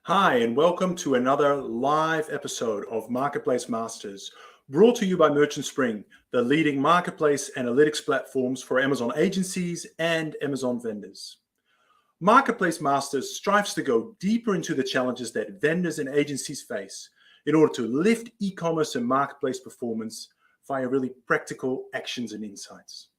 Hi, and welcome to another live episode of Marketplace Masters, brought to you by Merchant Spring, the leading marketplace analytics platforms for Amazon agencies and Amazon vendors. Marketplace Masters strives to go deeper into the challenges that vendors and agencies face in order to lift e-commerce and marketplace performance via really practical actions and insights.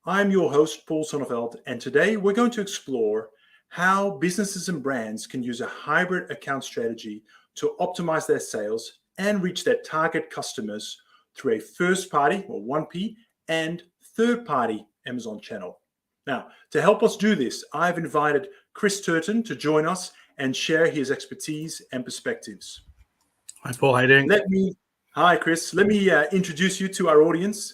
I'm your host, Paul Sonneveld, and today we're going to explore how businesses and brands can use a hybrid account strategy to optimize their sales and reach their target customers through a first-party or 1P and third-party Amazon channel. Now, to help us do this, I've invited Chris Turton to join us and share his expertise and perspectives. Hi, Paul. How are you doing? Hi, Chris. Let me introduce you to our audience.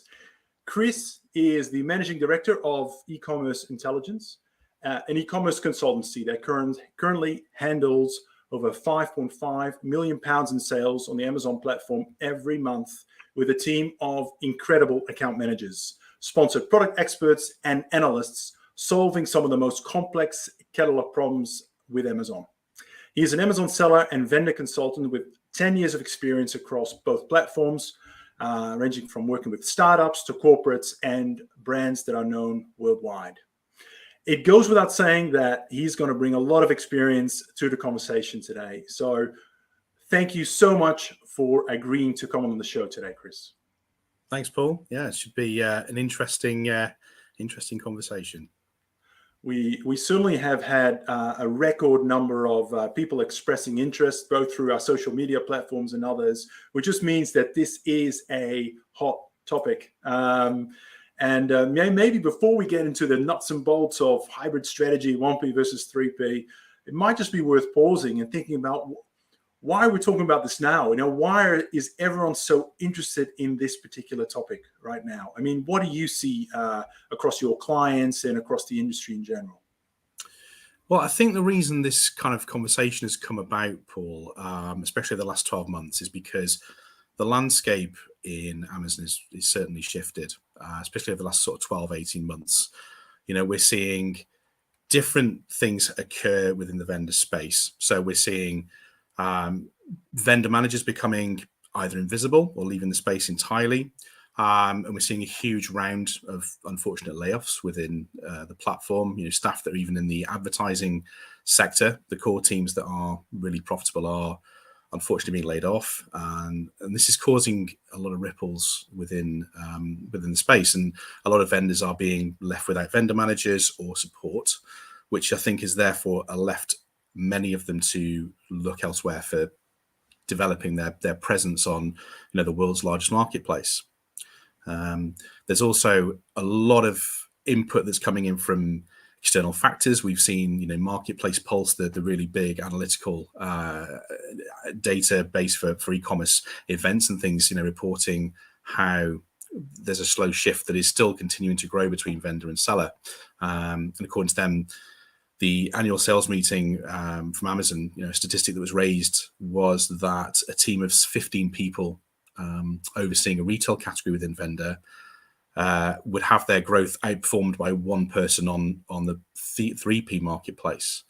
Chris is the Managing Director of Ecommerce Intelligence, an e-commerce consultancy that currently handles over £5.5 million in sales on the Amazon platform every month with a team of incredible account managers, sponsored product experts, and analysts solving some of the most complex catalog problems with Amazon. He is an Amazon seller and vendor consultant with 10 years of experience across both platforms, ranging from working with startups to corporates and brands that are known worldwide. It goes without saying that he's going to bring a lot of experience to the conversation today. So thank you so much for agreeing to come on the show today, Chris. Thanks, Paul. Yeah, it should be an interesting conversation. We certainly have had a record number of people expressing interest, both through our social media platforms and others, which just means that this is a hot topic. Maybe before we get into the nuts and bolts of hybrid strategy, 1P versus 3P, it might just be worth pausing and thinking about why we're talking about this now. Why is everyone so interested in this particular topic right now? I mean, what do you see across your clients and across the industry in general? Well, I think the reason this kind of conversation has come about, Paul, especially the last 12 months, is because the landscape in Amazon is certainly shifted, especially over the last sort of 12, 18 months. We're seeing different things occur within the vendor space. So we're seeing vendor managers becoming either invisible or leaving the space entirely. And we're seeing a huge round of unfortunate layoffs within the platform. Staff that are even in the advertising sector, the core teams that are really profitable are unfortunately being laid off, and this is causing a lot of ripples within the space, and a lot of vendors are being left without vendor managers or support, which I think is therefore left many of them to look elsewhere for developing their presence on the world's largest marketplace. There's also a lot of input that's coming in from external factors. We've seen, Marketplace Pulse, the really big analytical database for e-commerce events and things, reporting how there's a slow shift that is still continuing to grow between vendor and seller. And according to them, the annual sales meeting from Amazon, a statistic that was raised was that a team of 15 people overseeing a retail category within vendor would have their growth outperformed by one person on the 3P marketplace,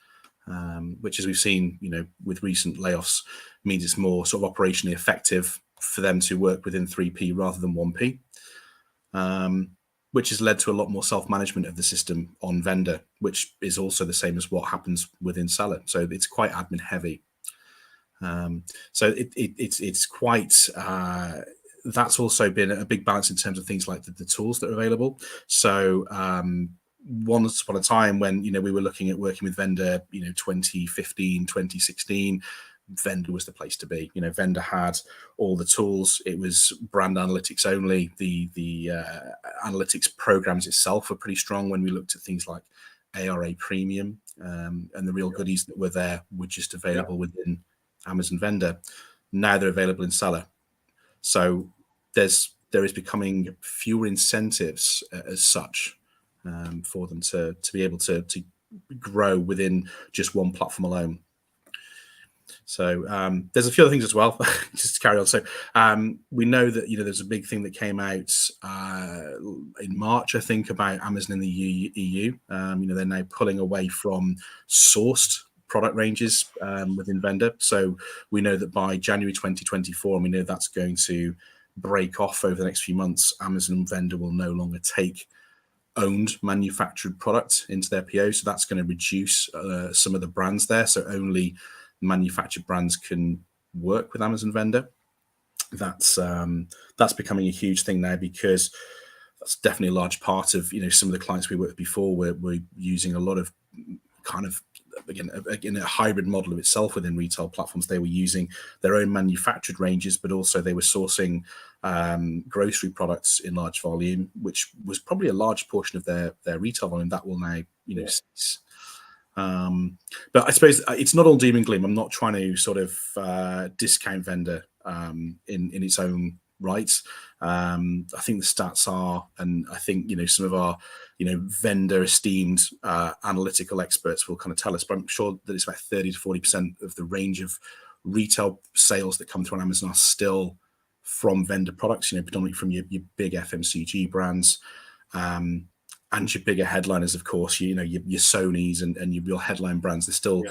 which, as we've seen, with recent layoffs, means it's more sort of operationally effective for them to work within 3P rather than 1P, which has led to a lot more self-management of the system on vendor, which is also the same as what happens within seller. So it's quite admin heavy. So it's quite. That's also been a big balance in terms of things like the tools that are available. So once upon a time when, we were looking at working with vendor, 2015, 2016, vendor was the place to be. Vendor had all the tools. It was brand analytics only. The analytics programs itself were pretty strong when we looked at things like ARA Premium, and the real goodies that were there were just available within Amazon vendor. Now they're available in seller. So there is becoming fewer incentives as such for them to be able to grow within just one platform alone. So there's a few other things as well, just to carry on. So we know that, there's a big thing that came out in March, I think, about Amazon in the EU. They're now pulling away from sourced product ranges within vendor. So we know that by January 2024, and we know that's going to break off over the next few months, Amazon vendor will no longer take owned manufactured products into their PO. So that's going to reduce some of the brands there. So only manufactured brands can work with Amazon vendor. That's becoming a huge thing now, because that's definitely a large part of, some of the clients we worked with before we're using a lot of kind of, again, a hybrid model of itself within retail platforms. They were using their own manufactured ranges, but also they were sourcing grocery products in large volume, which was probably a large portion of their retail volume. That will now, cease. But I suppose it's not all doom and gloom. I'm not trying to sort of discount vendor in its own rights. I think the stats are, and I think some of our vendor esteemed analytical experts will kind of tell us, but I'm sure that it's about 30 to 40% of the range of retail sales that come through on Amazon are still from vendor products, predominantly from your big FMCG brands. And your bigger headliners, of course, your Sonys and your real headline brands, they're still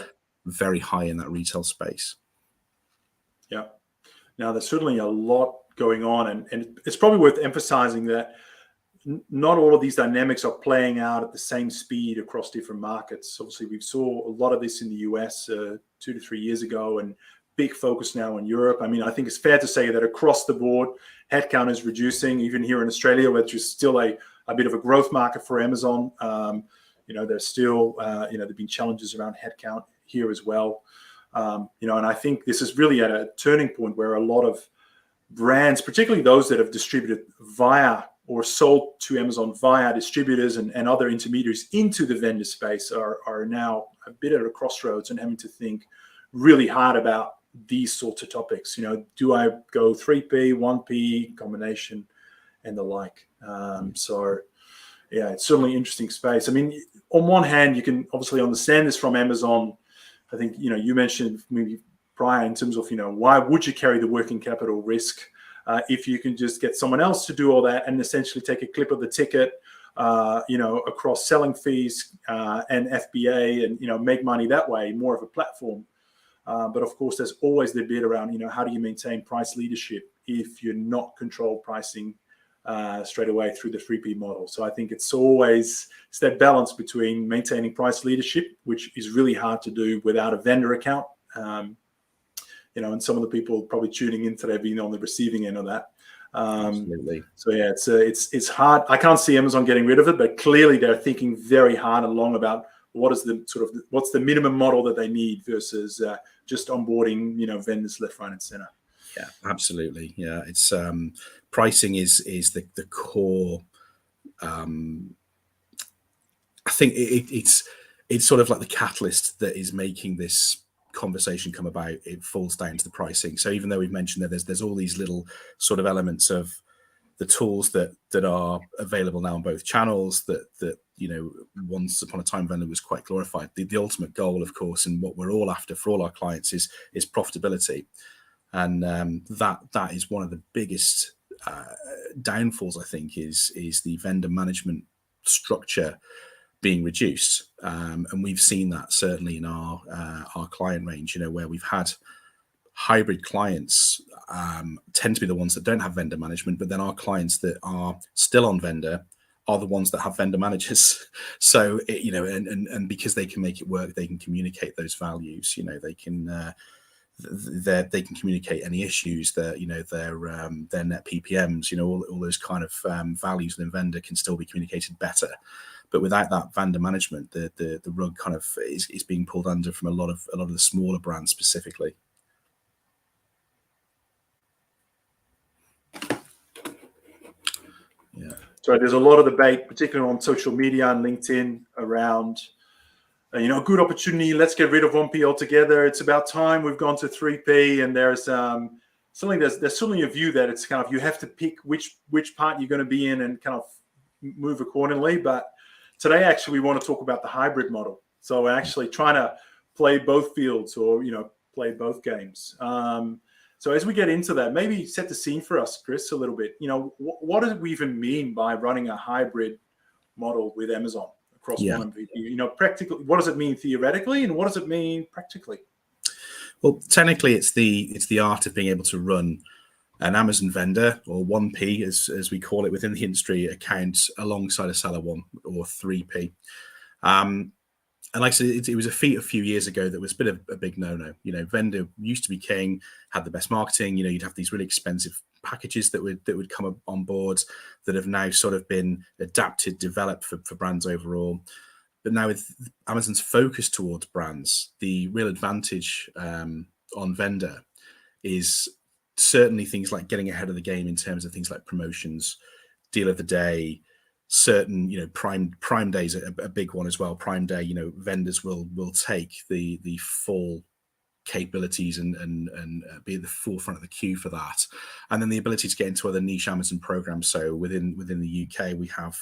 very high in that retail space. Yeah. Now, there's certainly a lot going on, and it's probably worth emphasizing that not all of these dynamics are playing out at the same speed across different markets. Obviously, we saw a lot of this in the US 2 to 3 years ago, and big focus now in Europe. I mean, I think it's fair to say that across the board, headcount is reducing, even here in Australia, which is still a bit of a growth market for Amazon. There's still, there've been challenges around headcount here as well. And I think this is really at a turning point where a lot of brands, particularly those that have distributed via or sold to Amazon via distributors and other intermediaries into the vendor space, are now a bit at a crossroads and having to think really hard about these sorts of topics. Do I go 3P, 1P, combination, and the like? It's certainly an interesting space. I mean, on one hand, you can obviously understand this from Amazon. I think, you mentioned maybe prior in terms of, why would you carry the working capital risk if you can just get someone else to do all that and essentially take a clip of the ticket, across selling fees and FBA and, make money that way, more of a platform. But of course, there's always the bit around, how do you maintain price leadership if you're not control pricing straight away through the 3P model? So I think it's that balance between maintaining price leadership, which is really hard to do without a vendor account. And some of the people probably tuning in today being on the receiving end of that. Absolutely. So it's hard. I can't see Amazon getting rid of it, but clearly they're thinking very hard and long about what's the minimum model that they need versus just onboarding, vendors left, right, and center. Yeah, absolutely. Yeah, it's pricing is the core. I think it's sort of like the catalyst that is making this conversation come about. It falls down to the pricing. So even though we've mentioned that there's all these little sort of elements of the tools that are available now on both channels that once upon a time vendor was quite glorified. The ultimate goal, of course, and what we're all after for all our clients is profitability. And that is one of the biggest downfalls, I think, is the vendor management structure being reduced. And we've seen that certainly in our client range, where we've had hybrid clients tend to be the ones that don't have vendor management, but then our clients that are still on vendor are the ones that have vendor managers. So, and because they can make it work, they can communicate those values, they can communicate any issues, their net PPMs, all those kind of values within vendor can still be communicated better. But without that vendor management, the rug kind of is being pulled under from a lot of the smaller brands specifically. Yeah. So there's a lot of debate, particularly on social media and LinkedIn, around good opportunity. Let's get rid of 1P altogether. It's about time we've gone to 3P. And there's certainly a view that it's kind of, you have to pick which part you're going to be in and kind of move accordingly. But today, actually, we want to talk about the hybrid model. So we're actually trying to play both fields or, play both games. So as we get into that, maybe set the scene for us, Chris, a little bit. What do we even mean by running a hybrid model with Amazon? across Yeah. 1 MVP? Practically, what does it mean theoretically, and what does it mean practically? Well, technically, it's the art of being able to run an Amazon vendor, or 1P as we call it within the industry, account alongside a seller 1 or 3P. And like I said, it was a feat a few years ago that was a bit of a big no-no. Vendor used to be king, had the best marketing. You'd have these really expensive packages that would come on board that have now sort of been adapted, developed for brands overall. But now with Amazon's focus towards brands, the real advantage on vendor is certainly things like getting ahead of the game in terms of things like promotions, deal of the day, certain prime days are a big one as well. Prime day, vendors will take the full capabilities and be at the forefront of the queue for that, and then the ability to get into other niche Amazon programs. So within the UK, we have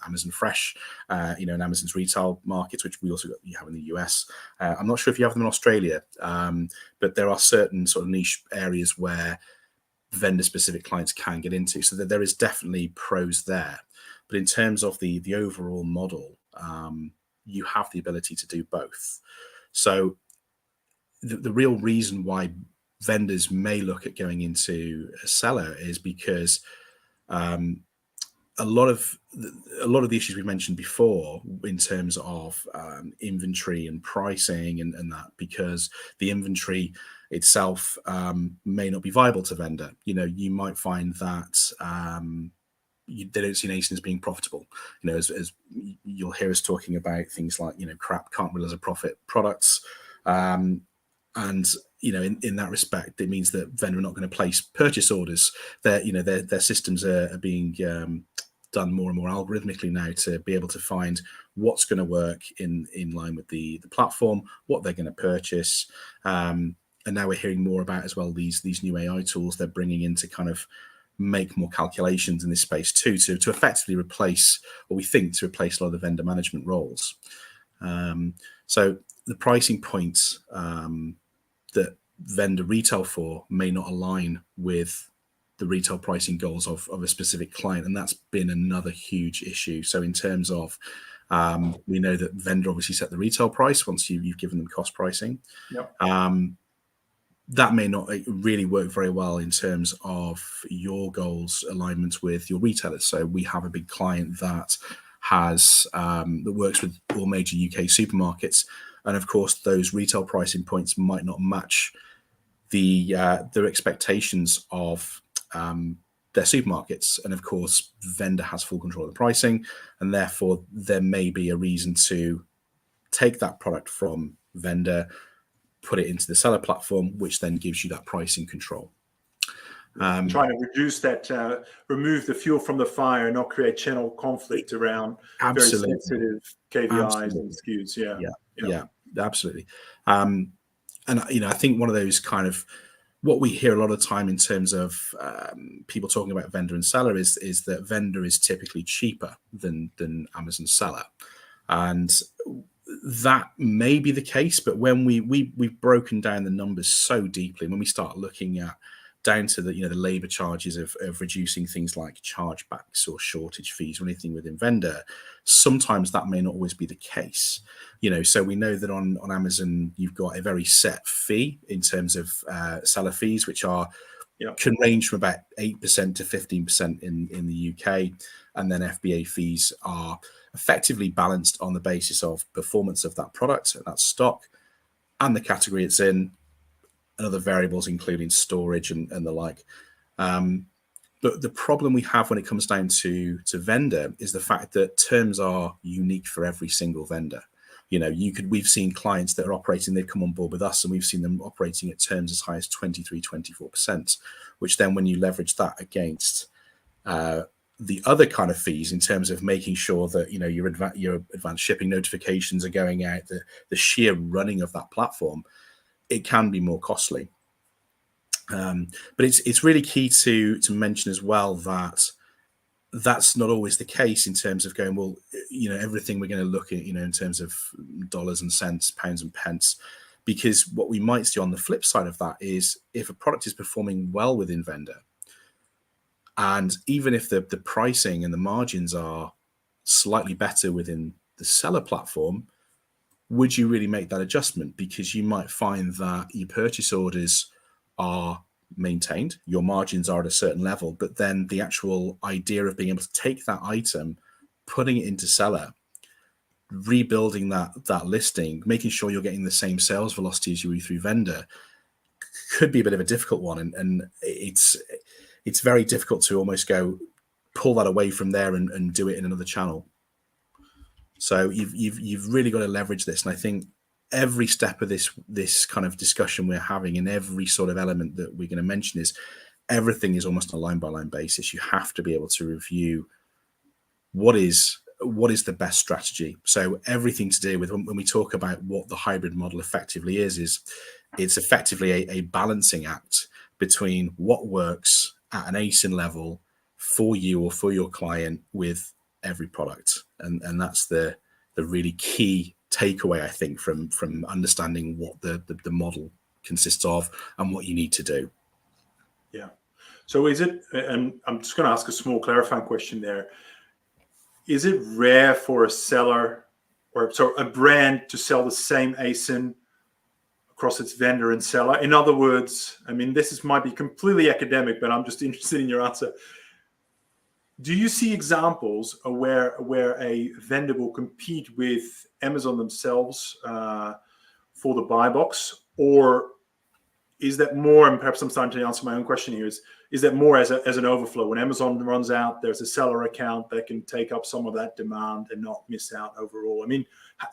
Amazon Fresh, and Amazon's retail markets, which we also have in the US. I'm not sure if you have them in Australia, but there are certain sort of niche areas where vendor-specific clients can get into. So that there is definitely pros there. But in terms of the overall model, you have the ability to do both. So the real reason why vendors may look at going into a seller is because a lot of the issues we mentioned before in terms of inventory and pricing and that, because the inventory itself may not be viable to vendor. You might find that they don't see Nason as being profitable. As you'll hear us talking about things like crap can't realize a profit products. And in that respect, it means that vendor are not going to place purchase orders. Their systems are being done more and more algorithmically now to be able to find what's going to work in line with the platform, what they're going to purchase. And now we're hearing more about as well these new AI tools they're bringing in to kind of make more calculations in this space too, to effectively replace, or we think to replace, a lot of the vendor management roles. So the pricing points that vendor retail for may not align with the retail pricing goals of a specific client, and that's been another huge issue. So in terms of we know that vendor obviously set the retail price once you've given them cost pricing. Yep. That may not really work very well in terms of your goals alignment with your retailers. So we have a big client that has that works with all major UK supermarkets, and of course those retail pricing points might not match their expectations of their supermarkets. And of course vendor has full control of the pricing, and therefore there may be a reason to take that product from vendor, put it into the seller platform, which then gives you that pricing control. Trying to reduce that, remove the fuel from the fire, and not create channel conflict around Absolutely. very sensitive KPIs Absolutely. and SKUs. Yeah, absolutely. And I think one of those kind of what we hear a lot of the time in terms of people talking about vendor and seller is that vendor is typically cheaper than Amazon seller, and that may be the case. But when we've broken down the numbers so deeply, when we start looking at down to the the labor charges of reducing things like chargebacks or shortage fees or anything within vendor, sometimes that may not always be the case. So we know that on Amazon you've got a very set fee in terms of seller fees, which are can range from about 8% to 15% in the UK, and then FBA fees are effectively balanced on the basis of performance of that product, that stock, and the category it's in, and other variables including storage and the like. But the problem we have when it comes down to vendor is the fact that terms are unique for every single vendor. We've seen clients that are operating, they've come on board with us, and we've seen them operating at terms as high as 23-24%, which then when you leverage that against the other kind of fees in terms of making sure that your advanced shipping notifications are going out, the sheer running of that platform, it can be more costly. But it's really key to mention as well that that's not always the case in terms of going, well, everything we're going to look at, in terms of dollars and cents, pounds and pence, because what we might see on the flip side of that is if a product is performing well within vendor, and even if the pricing and the margins are slightly better within the seller platform, would you really make that adjustment? Because you might find that your purchase orders are maintained, your margins are at a certain level, but then the actual idea of being able to take that item, putting it into seller, rebuilding that listing, making sure you're getting the same sales velocity as you would through vendor, could be a bit of a difficult one. And it's very difficult to almost pull that away from there and do it in another channel. So you've really got to leverage this. And I think every step of this kind of discussion we're having, and every sort of element that we're going to mention, is everything is almost on a line by line basis. You have to be able to review what is the best strategy. So everything to do with when we talk about what the hybrid model effectively is it's effectively a balancing act between what works at an ASIN level for you or for your client with every product. And that's the really key takeaway, I think, from understanding what the model consists of and what you need to do. Yeah. So is it, and I'm just going to ask a small clarifying question there. Is it rare for a seller or a brand to sell the same ASIN across its vendor and seller? In other words, I mean, might be completely academic, but I'm just interested in your answer. Do you see examples of where a vendor will compete with Amazon themselves for the buy box? Or is that more, and perhaps I'm starting to answer my own question here, is that more as an overflow? When Amazon runs out, there's a seller account that can take up some of that demand and not miss out overall. I mean,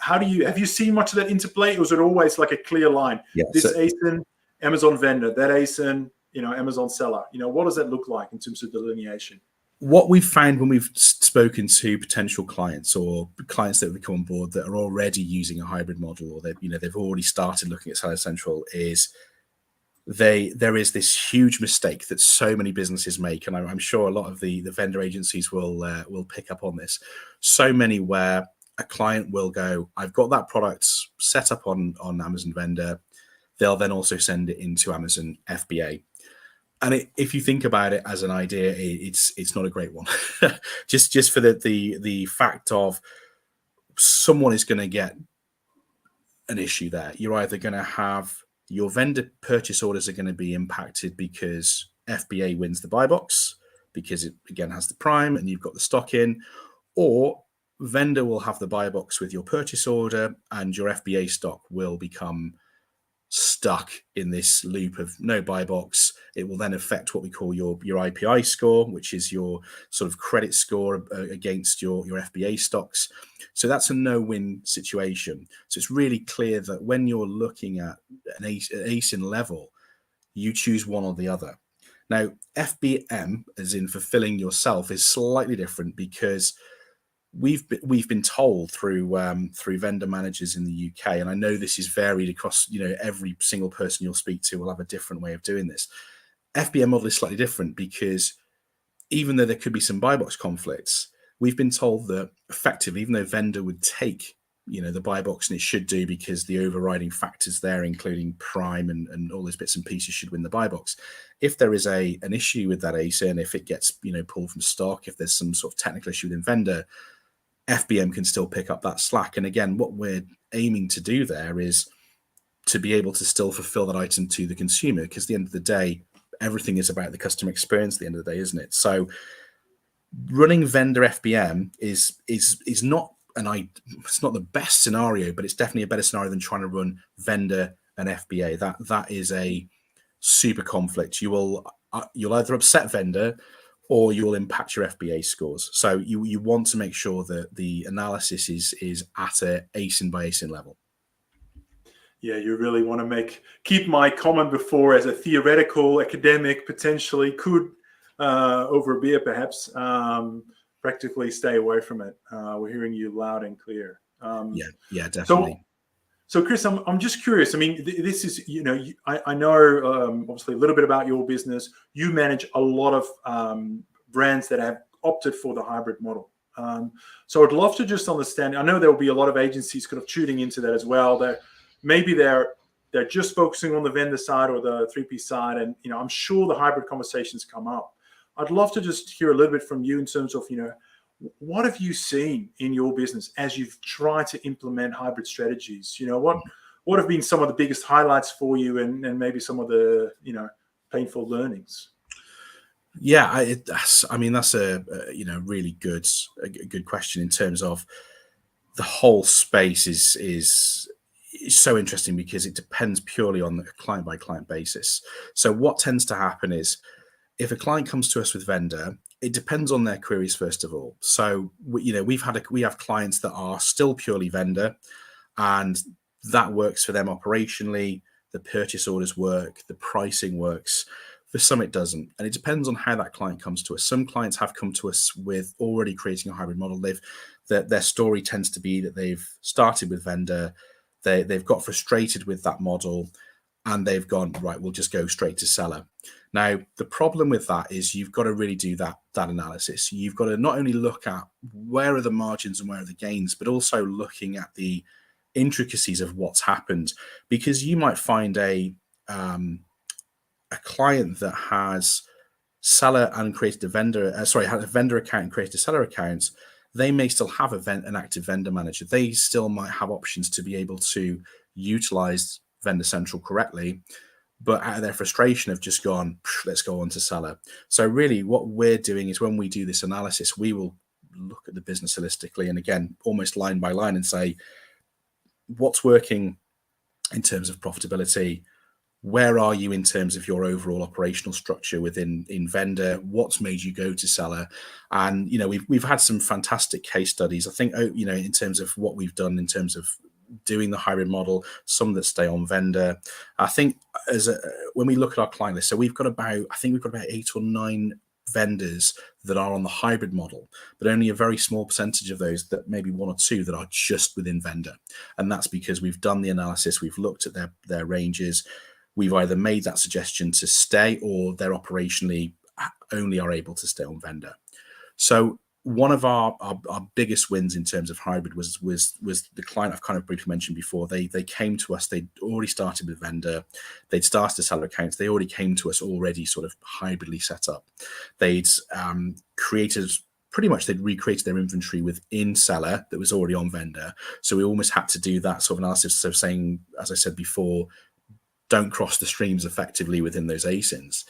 have you seen much of that interplay? Or is it always like a clear line? Yeah, this ASIN, Amazon vendor, that ASIN, Amazon seller. What does that look like in terms of delineation? What we've found when we've spoken to potential clients or clients that have come on board that are already using a hybrid model, or they've already started looking at Seller Central, is there is this huge mistake that so many businesses make, and I'm sure a lot of the vendor agencies will pick up on this. So many where a client will go, I've got that product set up on Amazon vendor. They'll then also send it into Amazon FBA. And if you think about it as an idea, it's not a great one. just for the fact of someone is going to get an issue there. You're either going to have your vendor purchase orders are going to be impacted because FBA wins the buy box because it again has the prime and you've got the stock in, or vendor will have the buy box with your purchase order and your FBA stock will become stuck in this loop of no buy box. It will then affect what we call your IPI score, which is your sort of credit score against your FBA stocks. So that's a no-win situation. So it's really clear that when you're looking at an ASIN level, you choose one or the other. Now, FBM, as in fulfilling yourself, is slightly different because we've been told through vendor managers in the UK, and I know this is varied across, every single person you'll speak to will have a different way of doing this. FBM model is slightly different because even though there could be some buy box conflicts, we've been told that effectively, even though vendor would take the buy box, and it should do because the overriding factors there, including prime and all those bits and pieces, should win the buy box. If there is an issue with that ASIN, if it gets pulled from stock, if there's some sort of technical issue within vendor, FBM can still pick up that slack. And again, what we're aiming to do there is to be able to still fulfill that item to the consumer, because at the end of the day, everything is about the customer experience at the end of the day, isn't it? So running vendor FBM is not it's not the best scenario, but it's definitely a better scenario than trying to run vendor and FBA. That is a super conflict. You'll either upset vendor or you will impact your FBA scores. So you want to make sure that the analysis is at a ASIN by ASIN level. Yeah, you really want to keep my comment before as a theoretical academic, potentially could over a beer perhaps, practically stay away from it. We're hearing you loud and clear. Yeah, definitely. So Chris, I'm just curious. I mean, this is, I know obviously a little bit about your business. You manage a lot of brands that have opted for the hybrid model. So I'd love to just understand. I know there will be a lot of agencies kind of tuning into that as well. That maybe they're just focusing on the vendor side or the 3P side, and I'm sure the hybrid conversations come up. I'd love to just hear a little bit from you in terms of what have you seen in your business as you've tried to implement hybrid strategies? What have been some of the biggest highlights for you, and maybe some of the painful learnings? Yeah, that's a really good question in terms of the whole space is so interesting because it depends purely on the client by client basis. So what tends to happen is if a client comes to us with vendor, it depends on their queries first of all. So we have clients that are still purely vendor, and that works for them operationally. The purchase orders work, the pricing works. For some, it doesn't, and it depends on how that client comes to us. Some clients have come to us with already creating a hybrid model. Their story tends to be that they've started with vendor, they've got frustrated with that model, and they've gone, right, we'll just go straight to seller. Now, the problem with that is you've got to really do that analysis. You've got to not only look at where are the margins and where are the gains, but also looking at the intricacies of what's happened, because you might find a client that has seller and created a vendor, had a vendor account and created a seller account. They may still have an active vendor manager. They still might have options to be able to utilize Vendor Central correctly, but out of their frustration have just gone, let's go on to seller. So really what we're doing is when we do this analysis, we will look at the business holistically and again, almost line by line and say, what's working in terms of profitability? Where are you in terms of your overall operational structure within vendor? What's made you go to seller? And we've had some fantastic case studies. I think in terms of what we've done in terms of doing the hybrid model, some that stay on vendor. I think when we look at our client list, so we've got about 8 or 9 vendors that are on the hybrid model, but only a very small percentage of those, that maybe 1 or 2 that are just within vendor. And that's because we've done the analysis, we've looked at their ranges, we've either made that suggestion to stay or they're operationally only are able to stay on vendor. So one of our biggest wins in terms of hybrid was the client I've kind of briefly mentioned before. They came to us, they'd already started with vendor, they'd started a seller account, they already came to us already sort of hybridly set up. They'd they'd recreated their inventory within seller that was already on vendor. So we almost had to do that sort of analysis of saying, as I said before, don't cross the streams effectively within those ASINs.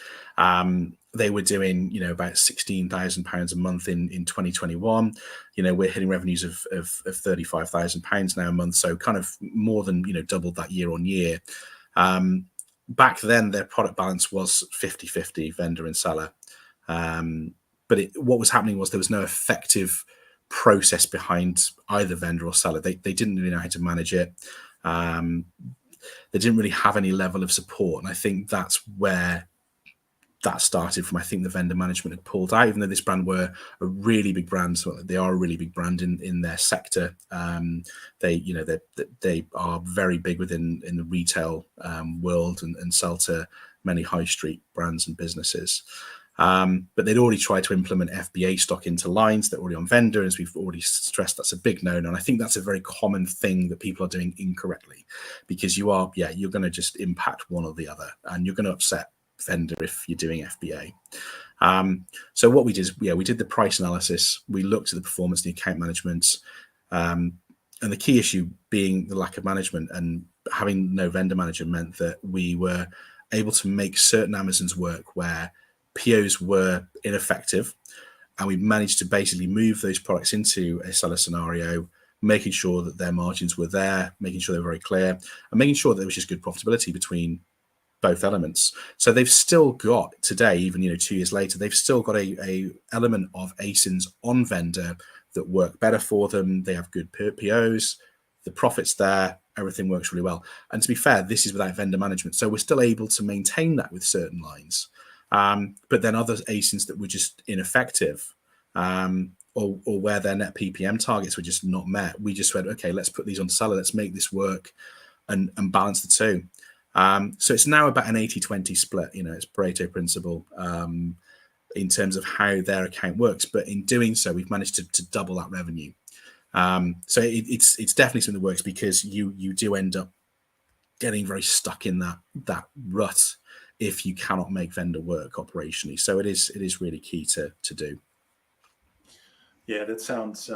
They were doing, about £16,000 a month in 2021. We're hitting revenues of £35,000 now a month, so kind of more than doubled that year on year. Back then, their product balance was 50-50 vendor and seller. But what was happening was there was no effective process behind either vendor or seller. They didn't really know how to manage it. They didn't really have any level of support. And I think that's where that started from. I think the vendor management had pulled out, even though this brand were a really big brand. So they are a really big brand in their sector. They are very big in the retail world and sell to many high street brands and businesses. But they'd already tried to implement FBA stock into lines that were already on vendor. As we've already stressed, that's a big no-no. And I think that's a very common thing that people are doing incorrectly, because you're going to just impact one or the other, and you're going to upset vendor if you're doing FBA. So what we did is, we did the price analysis. We looked at the performance, the account management, and the key issue being the lack of management, and having no vendor manager meant that we were able to make certain Amazons work where POs were ineffective, and we managed to basically move those products into a seller scenario, making sure that their margins were there, making sure they were very clear, and making sure that there was just good profitability between both elements. So they've still got today, even 2 years later, they've still got a element of ASINs on vendor that work better for them. They have good POs, the profit's there, everything works really well. And to be fair, this is without vendor management, so we're still able to maintain that with certain lines. But then other ASINs that were just ineffective, or where their net PPM targets were just not met, we just went, okay, let's put these on seller, let's make this work and balance the two. So it's now about an 80-20 split, it's Pareto principle in terms of how their account works. But in doing so, we've managed to double that revenue. So it's definitely something that works, because you do end up getting very stuck in that rut if you cannot make vendor work operationally. So it is really key to do. Yeah, that sounds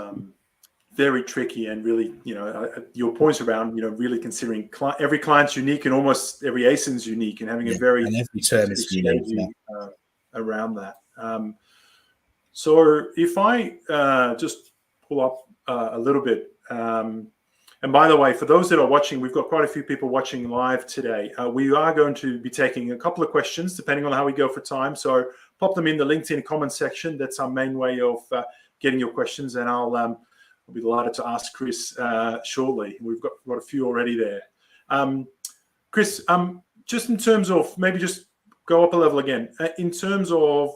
very tricky, and really, your points around, really considering every client's unique and almost every ASIN's unique, and having a very and every term specific is unique. Yeah. strategy around that. So if I just pull up a little bit, and by the way, for those that are watching, we've got quite a few people watching live today. We are going to be taking a couple of questions, depending on how we go for time. So pop them in the LinkedIn comment section. That's our main way of getting your questions, and I'll be delighted to ask Chris shortly. We've got a few already there. Chris, just in terms of, maybe just go up a level again, in terms of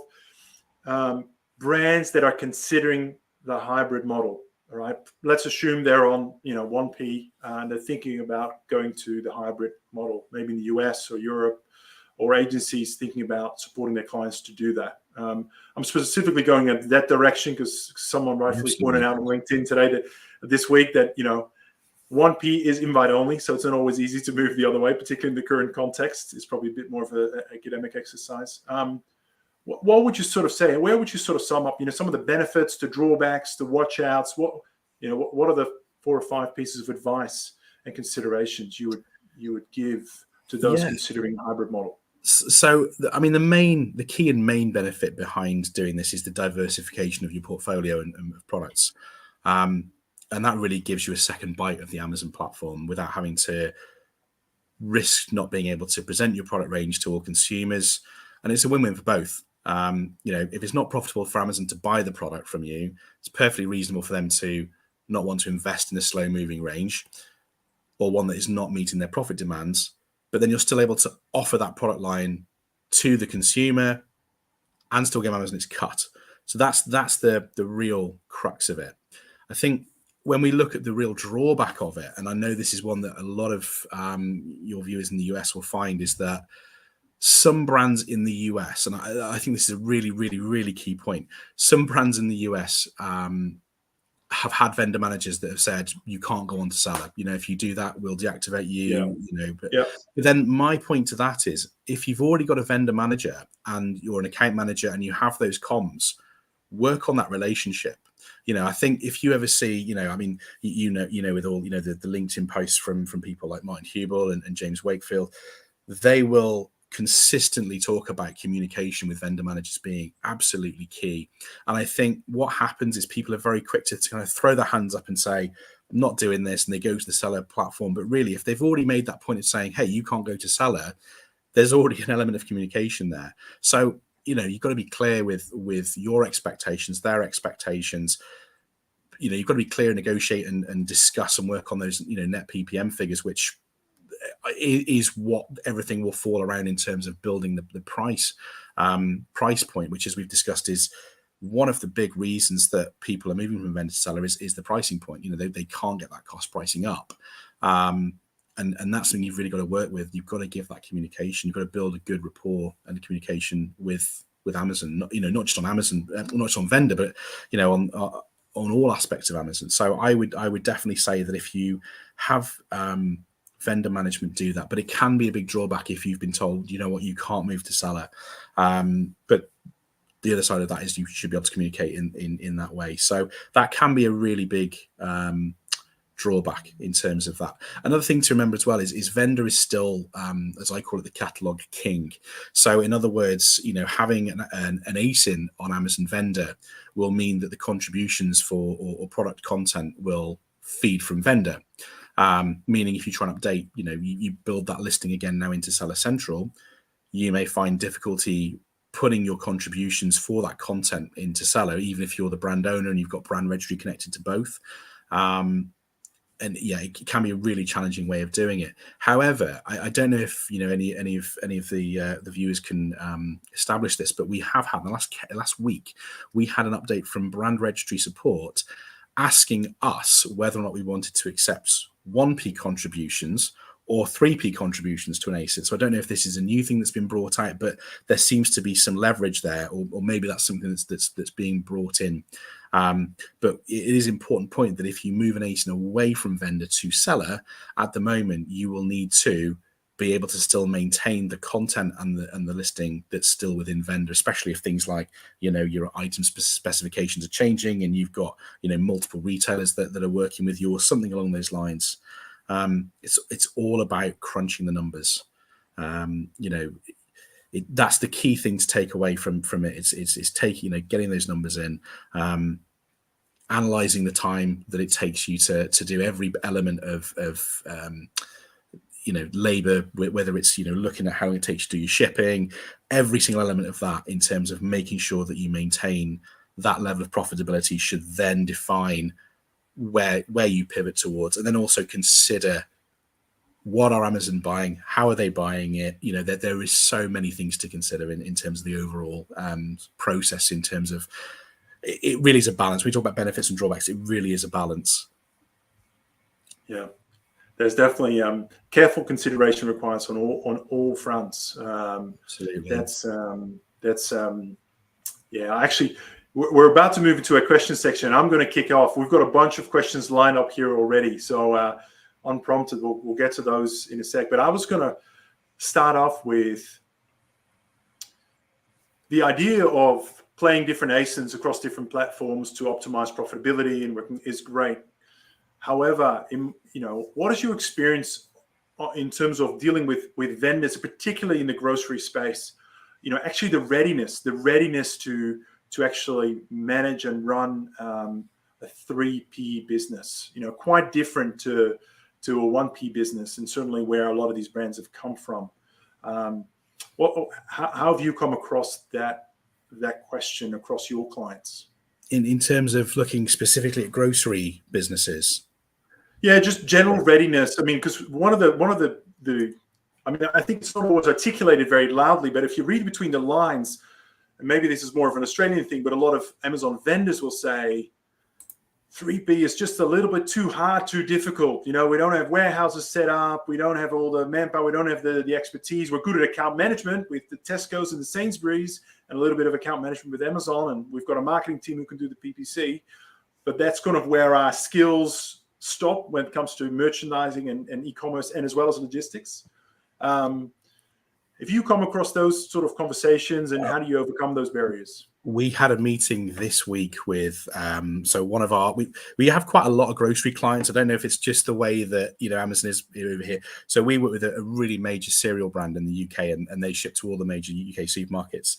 brands that are considering the hybrid model. All right, let's assume they're on 1P and they're thinking about going to the hybrid model, maybe in the US or Europe, or agencies thinking about supporting their clients to do that. I'm specifically going in that direction because someone rightfully pointed out on LinkedIn today that this week that 1P is invite only, so it's not always easy to move the other way, particularly in the current context. It's probably a bit more of an academic exercise. What would you sort of say? Where would you sort of sum up, some of the benefits, the drawbacks, the watch outs? What are the 4 or 5 pieces of advice and considerations you would give to those considering the hybrid model? So, I mean, the key and main benefit behind doing this is the diversification of your portfolio and of products. And that really gives you a second bite of the Amazon platform without having to risk not being able to present your product range to all consumers. And it's a win-win for both. If it's not profitable for Amazon to buy the product from you, it's perfectly reasonable for them to not want to invest in a slow-moving range or one that is not meeting their profit demands. But then you're still able to offer that product line to the consumer and still give Amazon its cut. So that's the real crux of it. I think when we look at the real drawback of it, and I know this is one that a lot of your viewers in the US will find, is that some brands in the US, and I think this is a really, really, really key point, some brands in the US have had vendor managers that have said, you can't go on to Seller. If you do that, we'll deactivate you. But then my point to that is, if you've already got a vendor manager and you're an account manager and you have those comms, work on that relationship. I think if you ever see, with all, the LinkedIn posts from people like Martin Hubel and James Wakefield, they will consistently talk about communication with vendor managers being absolutely key. And I think what happens is people are very quick to kind of throw their hands up and say, I'm not doing this, and they go to the Seller platform. But really, if they've already made that point of saying, hey, you can't go to Seller, there's already an element of communication there. So, you've got to be clear with your expectations, their expectations. You've got to be clear, negotiate and discuss and work on those, net PPM figures, which is what everything will fall around in terms of building the price point, which, as we've discussed, is one of the big reasons that people are moving from vendor to seller is the pricing point. They can't get that cost pricing up. And that's something you've really got to work with. You've got to give that communication. You've got to build a good rapport and communication with Amazon, not just on Amazon, not just on vendor, but, on all aspects of Amazon. So I would definitely say that if you have vendor management, do that, but it can be a big drawback if you've been told, you can't move to seller. But the other side of that is you should be able to communicate in that way. So that can be a really big drawback in terms of that. Another thing to remember as well is vendor is still, as I call it, the catalog king. So in other words, having an ASIN on Amazon vendor will mean that the contributions for or product content will feed from vendor. Meaning if you try and update, you build that listing again now into Seller Central, you may find difficulty putting your contributions for that content into Seller, even if you're the brand owner and you've got brand registry connected to both. And yeah, it can be a really challenging way of doing it. However, I don't know if any of the viewers can establish this, but we have had in the last week we had an update from brand registry support asking us whether or not we wanted to accept 1P contributions or 3P contributions to an ASIN. So I don't know if this is a new thing that's been brought out, but there seems to be some leverage there, or maybe that's something that's being brought in. But it is an important point that if you move an ASIN away from vendor to seller, at the moment you will need to be able to still maintain the content and the listing that's still within vendor, especially if things like, your item specifications are changing and you've got, multiple retailers that are working with you or something along those lines. It's all about crunching the numbers. That's the key thing to take away from it. It's taking, getting those numbers in, analyzing the time that it takes you to do every element of labor, whether it's, looking at how long it takes you to do your shipping, every single element of that in terms of making sure that you maintain that level of profitability should then define where you pivot towards. And then also consider, what are Amazon buying? How are they buying it? There is so many things to consider in terms of the overall process. In terms of, it really is a balance. We talk about benefits and drawbacks. It really is a balance. Yeah, there's definitely careful consideration required on all fronts. Absolutely. Actually, we're about to move into a question section. I'm going to kick off. We've got a bunch of questions lined up here already, so unprompted, we'll get to those in a sec. But I was going to start off with the idea of playing different ASINs across different platforms to optimize profitability and is great. However, what is your experience in terms of dealing with vendors, particularly in the grocery space? Actually the readiness to actually manage and run a 3P business, quite different to a 1P business, and certainly where a lot of these brands have come from. How have you come across that question across your clients? In terms of looking specifically at grocery businesses? Yeah, just general readiness. I mean, because one of the I think it's not always articulated very loudly, but if you read between the lines, and maybe this is more of an Australian thing, but a lot of Amazon vendors will say 3P is just a little bit too hard, too difficult. We don't have warehouses set up. We don't have all the manpower. We don't have the expertise. We're good at account management with the Tesco's and the Sainsbury's, and a little bit of account management with Amazon. And we've got a marketing team who can do the PPC. But that's kind of where our skills stop when it comes to merchandising and e-commerce, and as well as logistics. If you come across those sort of conversations, and how do you overcome those barriers? We had a meeting this week with so one of our we have quite a lot of grocery clients. I don't know if it's just the way that Amazon is over here. So we work with a really major cereal brand in the UK, and they ship to all the major UK supermarkets.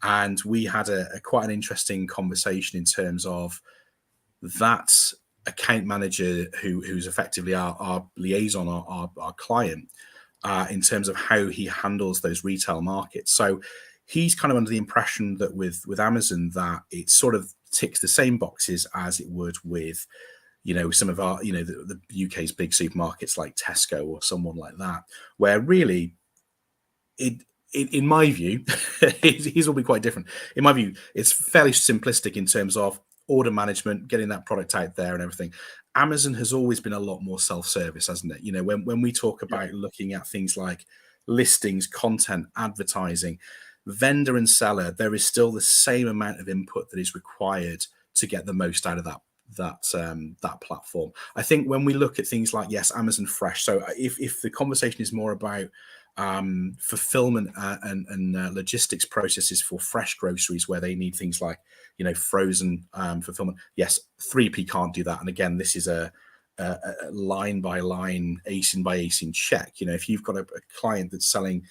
And we had a quite an interesting conversation in terms of that account manager who's effectively our liaison, our client, in terms of how he handles those retail markets. So he's kind of under the impression that with Amazon, that it sort of ticks the same boxes as it would with, some of our, the UK's big supermarkets like Tesco or someone like that, where really in my view, his will be quite different. In my view, it's fairly simplistic in terms of order management, getting that product out there and everything. Amazon has always been a lot more self-service, hasn't it? When we talk about looking at things like listings, content, advertising, vendor and seller, there is still the same amount of input that is required to get the most out of that platform. I think when we look at things like, yes, Amazon Fresh. So if the conversation is more about fulfillment and logistics processes for fresh groceries, where they need things like frozen fulfillment, yes, 3P can't do that. And again, this is a line by line, ASIN by ASIN check. If you've got a client that's selling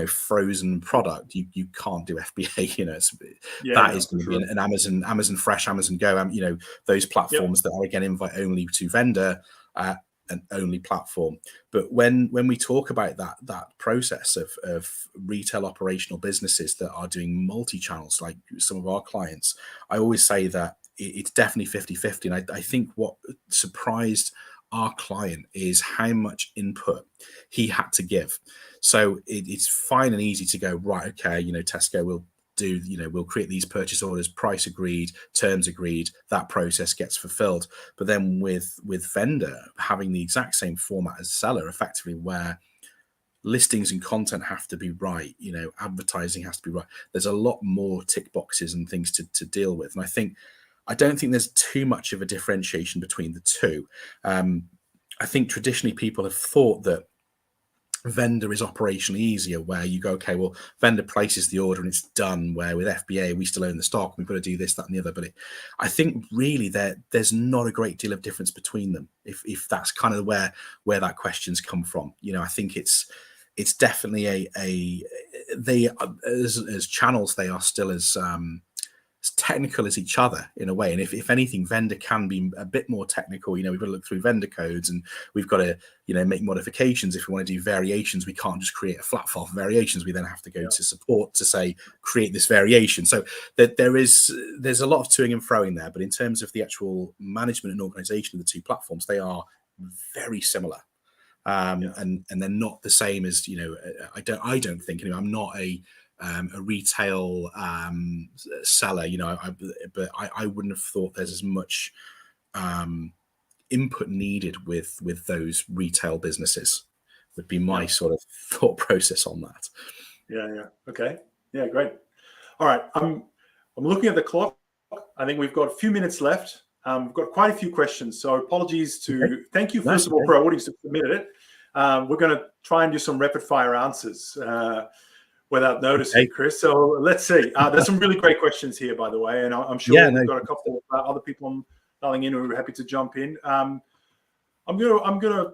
frozen product, you can't do FBA. That is going to be an Amazon Fresh, Amazon Go, those platforms that are again invite only to vendor, an only platform. But when we talk about that process of retail operational businesses that are doing multi-channels, like some of our clients, I always say that it's definitely 50-50. And I think what surprised our client is how much input he had to give. So it's fine and easy to go, right, okay, Tesco will do, we'll create these purchase orders, price agreed, terms agreed, that process gets fulfilled. But then with vendor having the exact same format as seller, effectively, where listings and content have to be right, advertising has to be right. There's a lot more tick boxes and things to deal with. And I don't think there's too much of a differentiation between the two. I think traditionally people have thought that vendor is operationally easier, where you go, okay, well, vendor places the order and it's done, where with FBA, we still own the stock, we've got to do this, that, and the other. But I think really there's not a great deal of difference between them, if that's kind of where that question's come from. I think it's definitely they as channels, they are still as technical as each other in a way. And if anything, vendor can be a bit more technical. We've got to look through vendor codes, and we've got to make modifications. If we want to do variations, we can't just create a flat file for variations. We then have to go to support to say create this variation. So there's a lot of toing and froing there. But in terms of the actual management and organization of the two platforms, they are very similar. And they're not the same as I don't think. I'm not a retail seller, but I wouldn't have thought there's as much input needed with those retail businesses. Would be my sort of thought process on that. Yeah. Okay. Yeah. Great. All right. I'm looking at the clock. I think we've got a few minutes left. We've got quite a few questions. So apologies to thank you first of all for our audience who submitted it. We're going to try and do some rapid fire answers without noticing, Chris. So let's see. There's some really great questions here, by the way, and I'm sure we've got a couple of other people dialing in who are happy to jump in. I'm gonna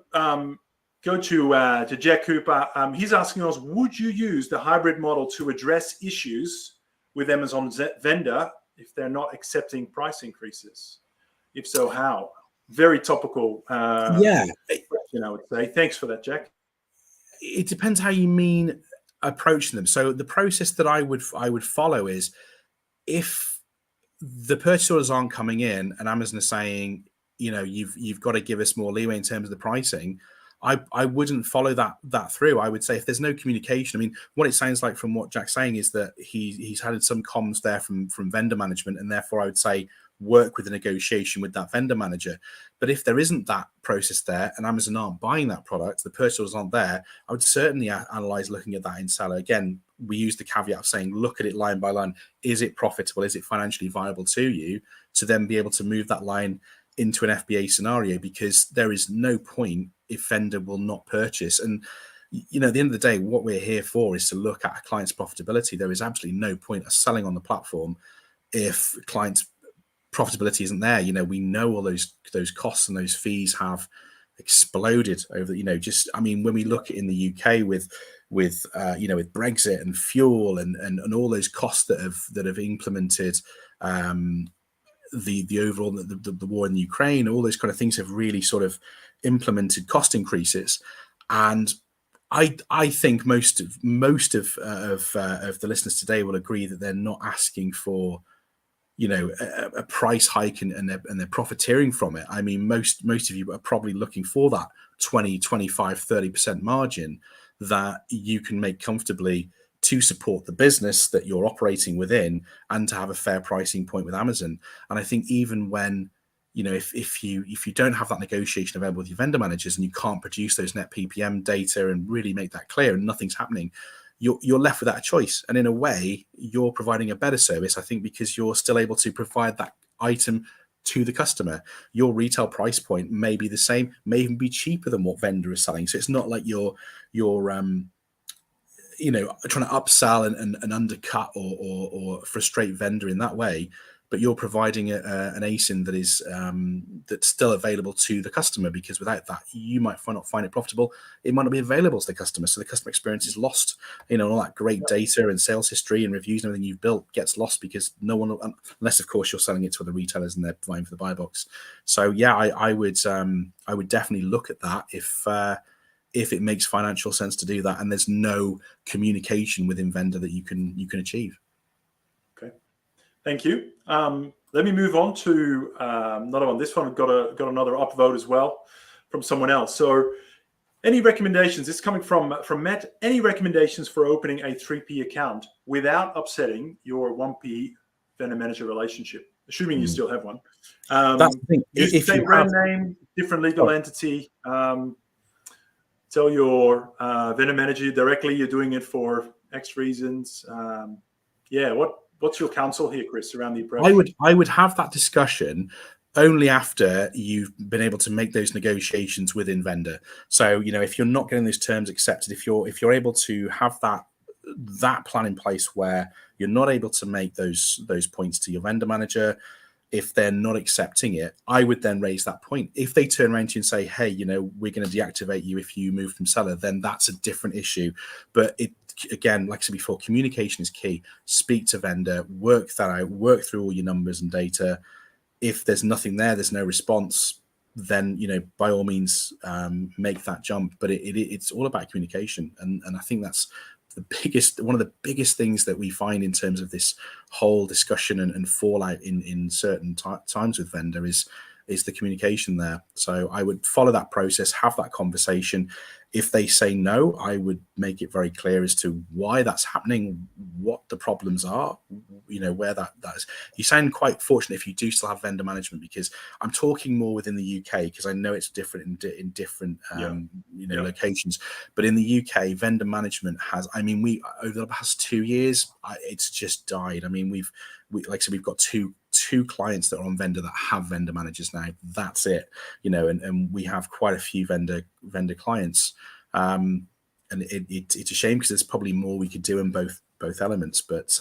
go to Jack Cooper. He's asking us: would you use the hybrid model to address issues with Amazon's vendor if they're not accepting price increases? If so, how? Very topical. Question, I would say. Thanks for that, Jack. It depends how you mean approaching them. So the process that I would follow is, if the purchase orders aren't coming in and Amazon is saying, you've got to give us more leeway in terms of the pricing, I wouldn't follow that through. I would say if there's no communication, I mean, what it sounds like from what Jack's saying is that he's had some comms there from vendor management, and therefore I would say work with a negotiation with that vendor manager. But if there isn't that process there and Amazon aren't buying that product, the purchase orders aren't there, I would certainly analyze looking at that in seller. Again, we use the caveat of saying, look at it line by line. Is it profitable? Is it financially viable to you? To then be able to move that line into an FBA scenario, because there is no point if vendor will not purchase. And at the end of the day, what we're here for is to look at a client's profitability. There is absolutely no point of selling on the platform if clients' profitability isn't there. We know all those costs and those fees have exploded over. When we look in the UK with Brexit and fuel and all those costs that have implemented, the overall the war in Ukraine, all those kind of things have really sort of implemented cost increases. And I think most of the listeners today will agree that they're not asking for a price hike and they're profiteering from it. I mean, most of you are probably looking for that 20, 25, 30% margin that you can make comfortably to support the business that you're operating within and to have a fair pricing point with Amazon. And I think even when, if you don't have that negotiation available with your vendor managers and you can't produce those net PPM data and really make that clear and nothing's happening, you're left without a choice. And in a way, you're providing a better service, I think, because you're still able to provide that item to the customer. Your retail price point may be the same, may even be cheaper than what vendor is selling. So it's not like you're trying to upsell and undercut or frustrate vendor in that way, but you're providing an ASIN that is that's still available to the customer, because without that, you might not find it profitable. It might not be available to the customer, so the customer experience is lost. All that great data and sales history and reviews and everything you've built gets lost because no one, unless of course you're selling it to other retailers and they're vying for the buy box. So yeah, I would definitely look at that if it makes financial sense to do that, and there's no communication within vendor that you can achieve. Okay, thank you. Let me move on to another one. This one we've got another upvote as well from someone else. So, any recommendations? This is coming from Matt. Any recommendations for opening a 3P account without upsetting your 1P vendor manager relationship? Assuming you still have one. That's the thing. Use the same brand name, different legal entity. Tell your vendor manager directly you're doing it for X reasons. What's your counsel here, Chris, around the approach? I would have that discussion, only after you've been able to make those negotiations within vendor. So, if you're not getting those terms accepted, if you're able to have that plan in place where you're not able to make those points to your vendor manager, if they're not accepting it, I would then raise that point. If they turn around to you and say, hey, we're going to deactivate you if you move from seller, then that's a different issue. But again, like I said before, communication is key. Speak to vendor, work that out, work through all your numbers and data. If there's nothing there, there's no response, then, by all means, make that jump. But it's all about communication. And I think that's one of the biggest things that we find in terms of this whole discussion and fallout in certain times with vendor is the communication there. So I would follow that process, have that conversation. If they say no, I would make it very clear as to why that's happening, what the problems are, where that is. You sound quite fortunate if you do still have vendor management, because I'm talking more within the UK, because I know it's different in different locations. But in the UK, vendor management has, we over the past 2 years, it's just died. We've like I said, we've got two clients that are on vendor that have vendor managers now. That's it, and we have quite a few vendor clients. And it's a shame, because there's probably more we could do in both elements. But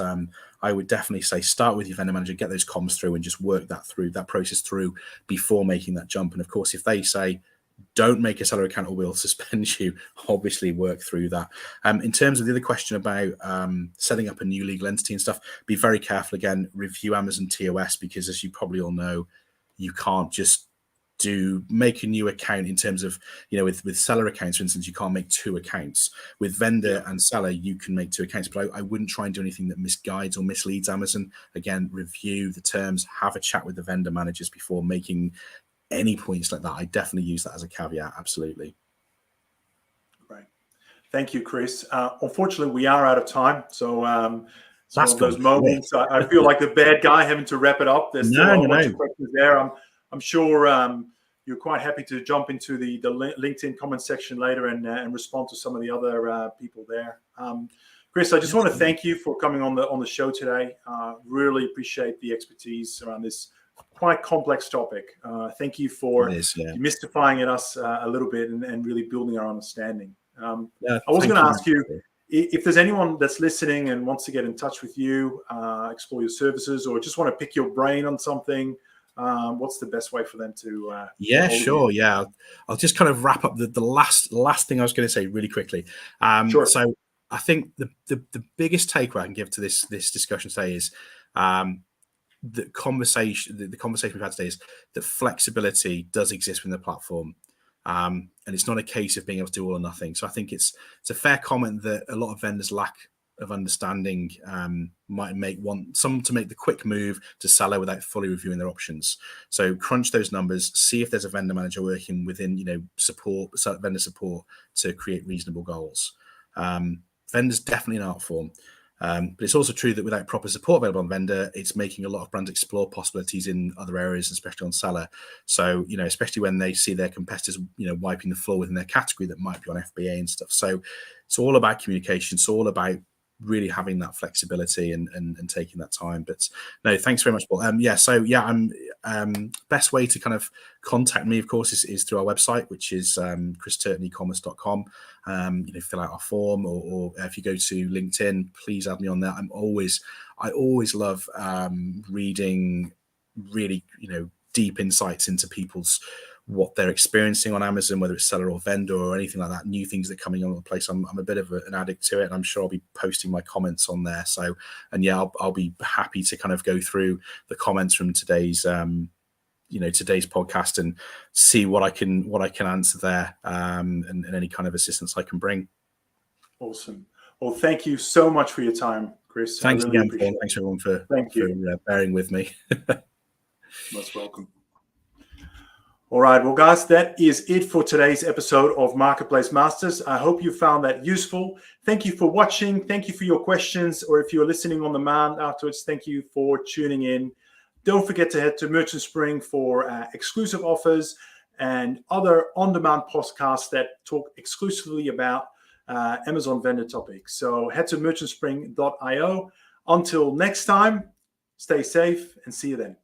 I would definitely say start with your vendor manager, get those comms through, and just work that process through before making that jump. And of course, if they say don't make a seller account or we'll suspend you, obviously work through that. In terms of the other question about setting up a new legal entity and stuff, be very careful. Again, review Amazon TOS, because as you probably all know, you can't just make a new account in terms of, with seller accounts, for instance, you can't make 2 accounts. With vendor and seller, you can make 2 accounts, but I wouldn't try and do anything that misguides or misleads Amazon. Again, review the terms, have a chat with the vendor managers before making any points like that. I definitely use that as a caveat. Absolutely. Great. Thank you, Chris. Unfortunately, we are out of time. So some of those moments, I feel like the bad guy having to wrap it up. There's still a whole bunch of questions there. I'm sure you're quite happy to jump into the LinkedIn comment section later and respond to some of the other people there. Chris, I just want to thank you for coming on the show today. Really appreciate the expertise around this quite complex topic. Thank you for demystifying us a little bit and really building our understanding. I was going to ask you, if there's anyone that's listening and wants to get in touch with you, explore your services, or just want to pick your brain on something, what's the best way for them to sure. Yeah, I'll just kind of wrap up the last thing I was going to say really quickly. Sure. So I think the biggest takeaway I can give to this discussion today is the conversation we've had today is that flexibility does exist within the platform. And it's not a case of being able to do all or nothing. So I think it's a fair comment that a lot of vendors lack of understanding might want some to make the quick move to seller without fully reviewing their options. So crunch those numbers, see if there's a vendor manager working within vendor support to create reasonable goals. Vendor's definitely an art form. But it's also true that without proper support available on vendor, it's making a lot of brands explore possibilities in other areas, especially on seller. So, especially when they see their competitors, wiping the floor within their category that might be on FBA and stuff. So it's all about communication. It's all about really having that flexibility and taking that time. But no, thanks very much, Paul. I'm best way to kind of contact me, of course, is through our website, which is christurtonecommerce.com. Fill out our form, or if you go to LinkedIn, please add me on there. I always love reading really deep insights into what they're experiencing on Amazon, whether it's seller or vendor or anything like that, new things that are coming on the place. I'm a bit of an addict to it, and I'm sure I'll be posting my comments on there. So, I'll be happy to kind of go through the comments from today's podcast and see what I can answer there, and any kind of assistance I can bring. Awesome. Well, thank you so much for your time, Chris. Thanks again, Paul. Thanks everyone for bearing with me. Most welcome. All right, well, guys, that is it for today's episode of Marketplace Masters. I hope you found that useful. Thank you for watching. Thank you for your questions, or if you're listening on demand afterwards, thank you for tuning in. Don't forget to head to Merchant Spring for exclusive offers and other on-demand podcasts that talk exclusively about Amazon vendor topics. So head to merchantspring.io. Until next time, stay safe and see you then.